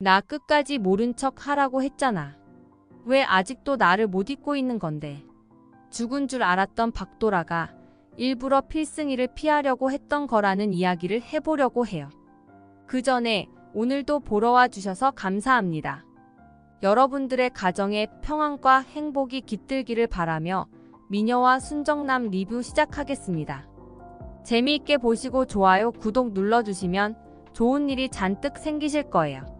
나 끝까지 모른 척 하라고 했잖아. 왜 아직도 나를 못 잊고 있는 건데. 죽은 줄 알았던 박도라가 일부러 필승이를 피하려고 했던 거라는 이야기를 해보려고 해요. 그 전에 오늘도 보러 와 주셔서 감사합니다. 여러분들의 가정에 평안과 행복이 깃들기를 바라며 미녀와 순정남 리뷰 시작하겠습니다. 재미있게 보시고 좋아요, 구독 눌러주시면 좋은 일이 잔뜩 생기실 거예요.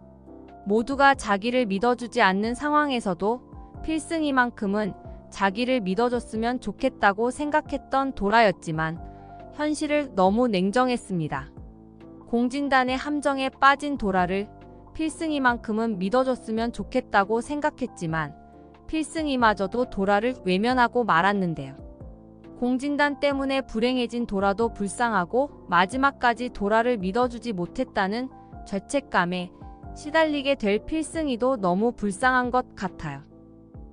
모두가 자기를 믿어주지 않는 상황에서도 필승이만큼은 자기를 믿어줬으면 좋겠다고 생각했던 도라였지만 현실을 너무 냉정했습니다. 공진단의 함정에 빠진 도라를 필승이만큼은 믿어줬으면 좋겠다고 생각했지만 필승이마저도 도라를 외면하고 말았는데요. 공진단 때문에 불행해진 도라도 불쌍하고 마지막까지 도라를 믿어주지 못했다는 죄책감에 시달리게 될 필승이도 너무 불쌍한 것 같아요.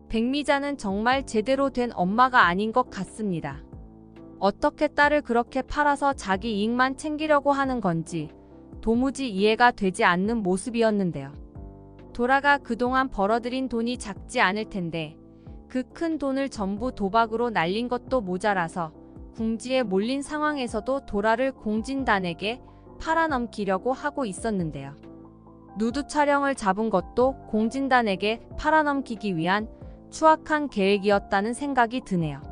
백미자는 정말 제대로 된 엄마가 아닌 것 같습니다. 어떻게 딸을 그렇게 팔아서 자기 이익만 챙기려고 하는 건지 도무지 이해가 되지 않는 모습이었는데요. 도라가 그동안 벌어들인 돈이 작지 않을 텐데 그 큰 돈을 전부 도박으로 날린 것도 모자라서 궁지에 몰린 상황에서도 도라를 공진단에게 팔아넘기려고 하고 있었는데요. 누드 촬영을 잡은 것도 공진단에게 팔아넘기기 위한 추악한 계획이었다는 생각이 드네요.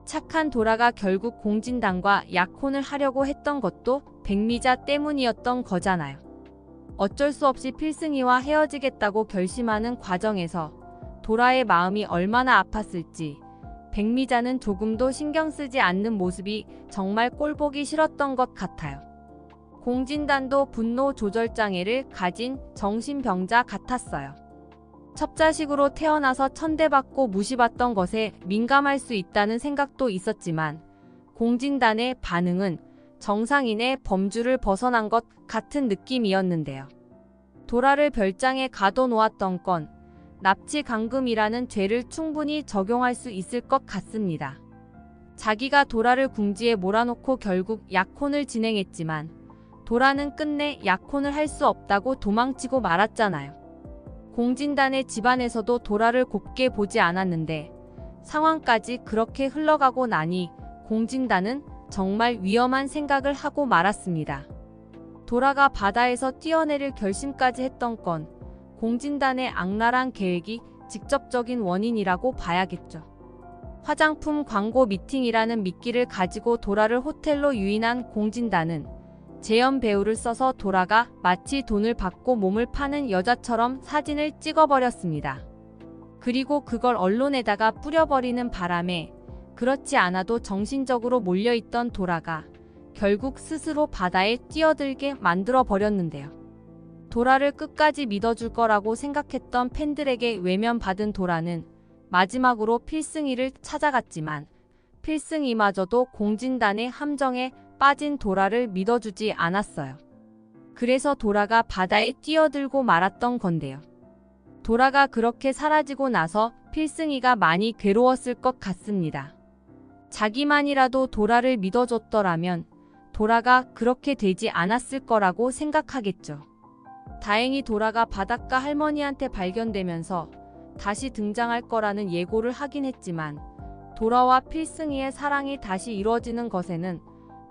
착한 도라가 결국 공진단과 약혼을 하려고 했던 것도 백미자 때문이었던 거잖아요. 어쩔 수 없이 필승이와 헤어지겠다고 결심하는 과정에서 도라의 마음이 얼마나 아팠을지 백미자는 조금도 신경 쓰지 않는 모습이 정말 꼴보기 싫었던 것 같아요. 공진단도 분노 조절 장애를 가진 정신병자 같았어요. 첩자식으로 태어나서 천대받고 무시받던 것에 민감할 수 있다는 생각도 있었지만 공진단의 반응은 정상인의 범주를 벗어난 것 같은 느낌이었는데요. 도라를 별장에 가둬놓았던 건 납치 강금이라는 죄를 충분히 적용할 수 있을 것 같습니다. 자기가 도라를 궁지에 몰아놓고 결국 약혼을 진행했지만 도라는 끝내 약혼을 할 수 없다고 도망치고 말았잖아요. 공진단의 집안에서도 도라를 곱게 보지 않았는데 상황까지 그렇게 흘러가고 나니 공진단은 정말 위험한 생각을 하고 말았습니다. 도라가 바다에서 뛰어내릴 결심까지 했던 건 공진단의 악랄한 계획이 직접적인 원인이라고 봐야겠죠. 화장품 광고 미팅이라는 미끼를 가지고 도라를 호텔로 유인한 공진단은 재현 배우를 써서 도라가 마치 돈을 받고 몸을 파는 여자처럼 사진을 찍어버렸습니다. 그리고 그걸 언론에다가 뿌려버리는 바람에 그렇지 않아도 정신적으로 몰려있던 도라가 결국 스스로 바다에 뛰어들게 만들어버렸는데요. 도라를 끝까지 믿어줄 거라고 생각했던 팬들에게 외면받은 도라는 마지막으로 필승이를 찾아갔지만 필승이마저도 공진단의 함정에 빠진 도라를 믿어주지 않았어요. 그래서 도라가 바다에 뛰어들고 말았던 건데요. 도라가 그렇게 사라지고 나서 필승이가 많이 괴로웠을 것 같습니다. 자기만이라도 도라를 믿어줬더라면 도라가 그렇게 되지 않았을 거라고 생각하겠죠. 다행히 도라가 바닷가 할머니한테 발견되면서 다시 등장할 거라는 예고를 하긴 했지만 도라와 필승이의 사랑이 다시 이루어지는 것에는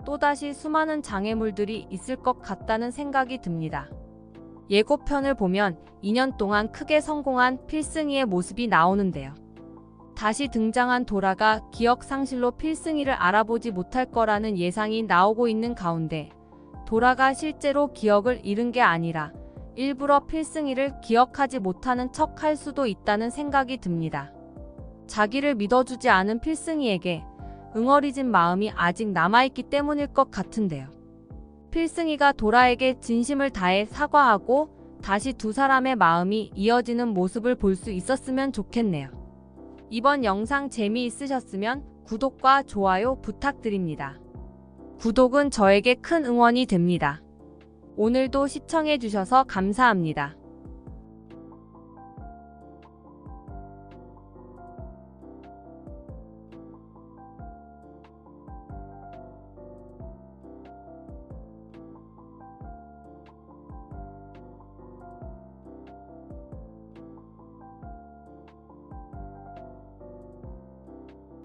또다시 수많은 장애물들이 있을 것 같다는 생각이 듭니다. 예고편을 보면 2년 동안 크게 성공한 필승이의 모습이 나오는데요. 다시 등장한 도라가 기억 상실로 필승이를 알아보지 못할 거라는 예상이 나오고 있는 가운데 도라가 실제로 기억을 잃은 게 아니라 일부러 필승이를 기억하지 못하는 척 할 수도 있다는 생각이 듭니다. 자기를 믿어주지 않은 필승이에게 응어리진 마음이 아직 남아있기 때문일 것 같은데요. 필승이가 도라에게 진심을 다해 사과하고 다시 두 사람의 마음이 이어지는 모습을 볼 수 있었으면 좋겠네요. 이번 영상 재미있으셨으면 구독과 좋아요 부탁드립니다. 구독은 저에게 큰 응원이 됩니다. 오늘도 시청해주셔서 감사합니다.